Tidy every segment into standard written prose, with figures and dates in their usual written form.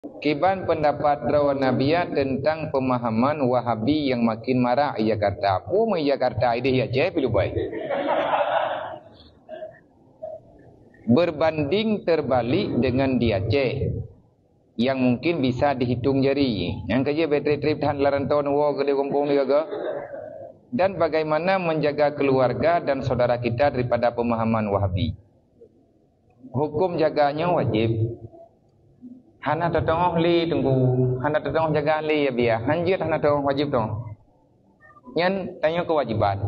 Kiban pendapat rawan Nabiya tentang pemahaman Wahabi yang makin marah ia kata. Apa mai ia kata ide ya je pilu baik. Berbanding terbalik dengan di Aceh yang mungkin bisa dihitung jari. Yang kerja bateri trip tahan larantau nuwa ke kampung ni gaga. Dan bagaimana menjaga keluarga dan saudara kita daripada pemahaman Wahabi. Hukum jaganya wajib. Hana tatong li tunggu, hana tatong jaga li ya biar. Hanjir hana tatong wajib dong. Nyan tanya kewajiban.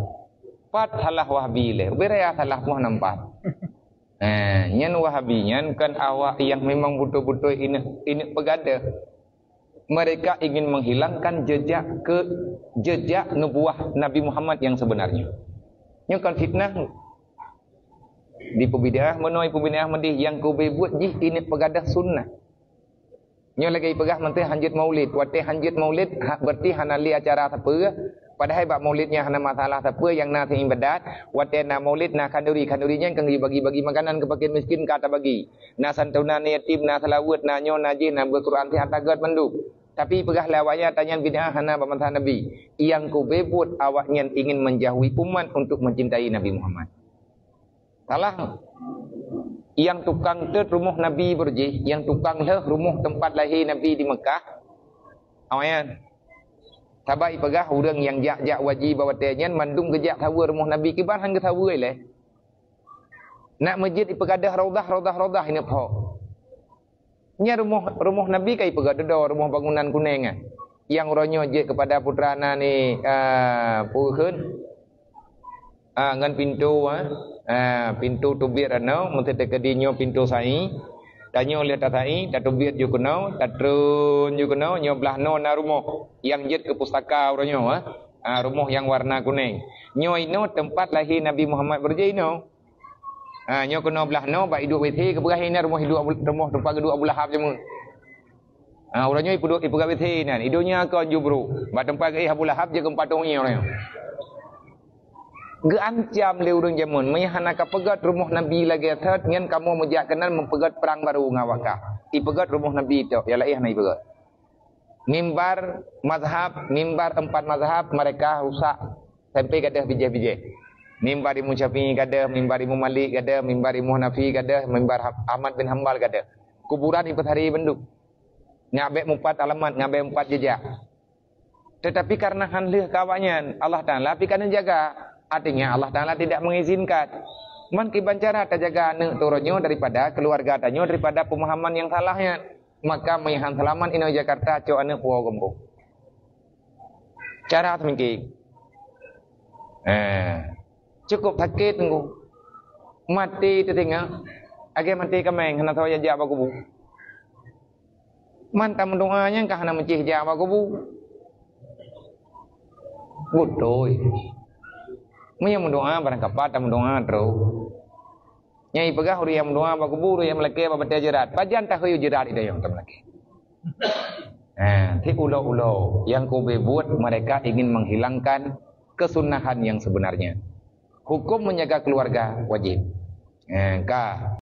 Pat salah Wahabi le, beraya salah pun nampak. Nyan Wahabi nyan kan awak yang memang betul-betul ini pegada. Mereka ingin menghilangkan jejak nubuah Nabi Muhammad yang sebenarnya. Nyan kan fitnah di pembida'ah menoi pembida'ah mendih yang kau buat jih ini pegada sunnah. Nyo lagi pegah menteri hanjit maulid. Wate hanjit maulid berarti hana li acara apa? Padahal bab maulidnya hana masalah apa yang na ting ibadat. Wate na maulid na kanduri-kandurinya yang bagi-bagi makanan ke fakir miskin kata bagi. Na santuna ni yatim na salawat na nyo na jin na berquran ti atagat menduk. Tapi pegah lawanya tanya bid'ah hana bamantah Nabi. Yang ku bebut awaknya ingin menjauhi umat untuk mencintai Nabi Muhammad. Salah. Yang tukang tet rumah Nabi berjih, yang tukang leh rumah tempat lahir Nabi di Mekah. Awayan. Tabai pegah orang yang jak wajib bawatannya mandung gejak tawa rumah Nabi kibar hang tawa le. Nak masjid ipegadah raudah ini pho. Nya rumah Nabi kai pegadah rumah bangunan kuning yang ronyo je kepada putrana ni pukeun. Ngan pintu pintu tubir anau mesti tekadinyo pintu sai danyo lihat tatai dat tubir ju kunau tatrun ju kunau nyo belah no na rumah yang jet ke pustaka uranyo rumah yang warna kuning nyo ino tempat lahir Nabi Muhammad berjino nyo kunau belah no ba hidup weti ke berahina rumah hidup rumah tempat kedua Abu Lahab jamu uranyo ipugak weti nan idonya ko jubru ba tempat ke Abu Lahab je ke patungnya uranyo geancam le urang jamun menyahana ka pegat rumah Nabi lagi atat ngan kamu mejak kenal mempegat perang baru ngawaka ipegat rumah Nabi itu ya laih na ipegat mimbar mazhab mimbar 4 mazhab mereka rusak sampai gadah bijih-bijih mimbar Imam Syafi'i gadah mimbar Imam Malik gadah mimbar Imam Hanafi gadah mimbar Ahmad bin Hanbal gadah kuburan ipat hari benduk ngabe 4 alamat ngabe 4 jejak tetapi karena hanlih kawannya Allah Taala pikan jaga. Artinya Allah Ta'ala tidak mengizinkan. Man kiban cara terjaga anak turunnya daripada keluarga tanya daripada pemahaman yang salahnya. Maka meyahan selaman ino Jakarta co anak puau gembok. Cara semingki. Cukup sakit tunggu. Mati tertinggal. Age mati kameng hana tahu jajak bagubu. Man tam doanya kah hana mencih jajak bagubu. Bodoh. Maya mendoa barang kapat mendoa terus. Nyai pegah uri yang mendoa ba kubur yang meleke ba bete jerat. Pajan tah hayu jerat ida yang meleke. Ti ulo-ulo yang kobe buat mereka ingin menghilangkan kesunahan yang sebenarnya. Hukum menjaga keluarga wajib. Ka